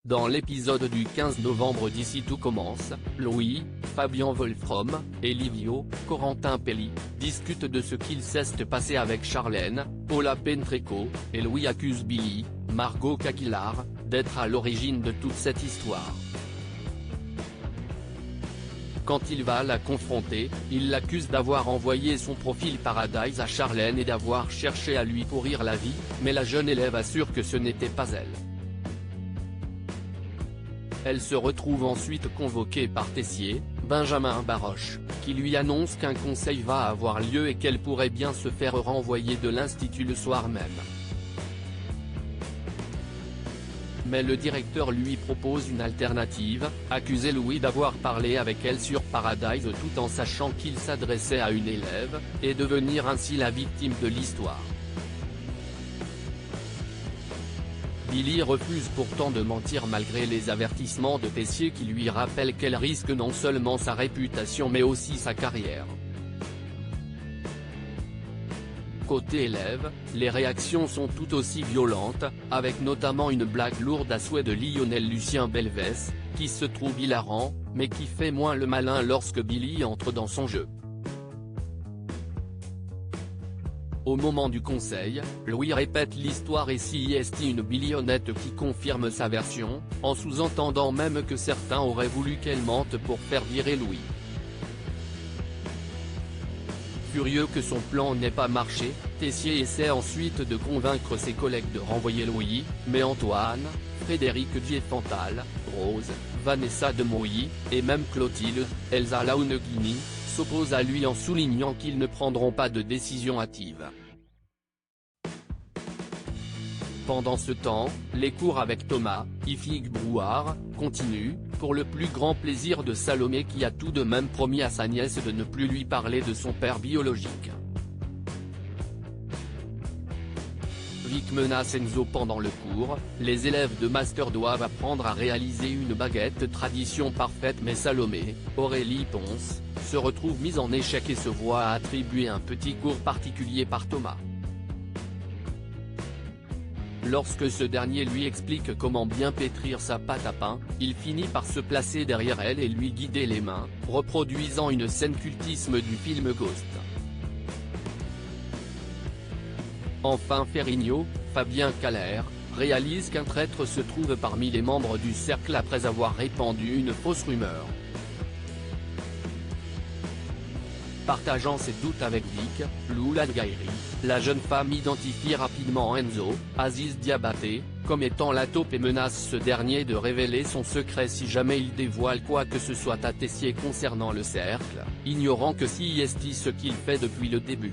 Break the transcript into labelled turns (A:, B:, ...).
A: Dans l'épisode du 15 novembre d'Ici tout commence, Louis, Fabien Wolfrom, et Livio, Corentin Pelli, discutent de ce qu'il s'est passé avec Charlène, Paula Pentreco, et Louis accuse Billy, Margot Caquillard, d'être à l'origine de toute cette histoire. Quand il va la confronter, il l'accuse d'avoir envoyé son profil Paradise à Charlène et d'avoir cherché à lui pourrir la vie, mais la jeune élève assure que ce n'était pas elle. Elle se retrouve ensuite convoquée par Tessier, Benjamin Baroche, qui lui annonce qu'un conseil va avoir lieu et qu'elle pourrait bien se faire renvoyer de l'institut le soir même. Mais le directeur lui propose une alternative, accuser Louis d'avoir parlé avec elle sur Paradise tout en sachant qu'il s'adressait à une élève, et devenir ainsi la victime de l'histoire. Billy refuse pourtant de mentir malgré les avertissements de Tessier qui lui rappellent qu'elle risque non seulement sa réputation mais aussi sa carrière. Côté élève, les réactions sont tout aussi violentes, avec notamment une blague lourde à souhait de Lionel Lucien Belvès, qui se trouve hilarant, mais qui fait moins le malin lorsque Billy entre dans son jeu. Au moment du conseil, Louis répète l'histoire et CIST une Billyonnette qui confirme sa version, en sous-entendant même que certains auraient voulu qu'elle mente pour faire virer Louis. Furieux que son plan n'ait pas marché, Tessier essaie ensuite de convaincre ses collègues de renvoyer Louis, mais Antoine, Frédéric Diefenthal, Rose, Vanessa Demouy, et même Clotilde, Elsa Launeghini, s'opposent à lui en soulignant qu'ils ne prendront pas de décision hâtive. Pendant ce temps, les cours avec Thomas, Ifig Brouard, continuent, pour le plus grand plaisir de Salomé qui a tout de même promis à sa nièce de ne plus lui parler de son père biologique. Vic menace Enzo pendant le cours, les élèves de master doivent apprendre à réaliser une baguette tradition parfaite mais Salomé, Aurélie Ponce, se retrouve mise en échec et se voit attribuer un petit cours particulier par Thomas. Lorsque ce dernier lui explique comment bien pétrir sa pâte à pain, il finit par se placer derrière elle et lui guider les mains, reproduisant une scène cultisme du film Ghost. Enfin Ferrigno, Fabien Caller, réalise qu'un traître se trouve parmi les membres du cercle après avoir répandu une fausse rumeur. Partageant ses doutes avec Vic, Lou Ladgairi, la jeune femme identifie rapidement Enzo, Aziz Diabaté, comme étant la taupe et menace ce dernier de révéler son secret si jamais il dévoile quoi que ce soit à Tessier concernant le cercle, ignorant que CIST ce qu'il fait depuis le début.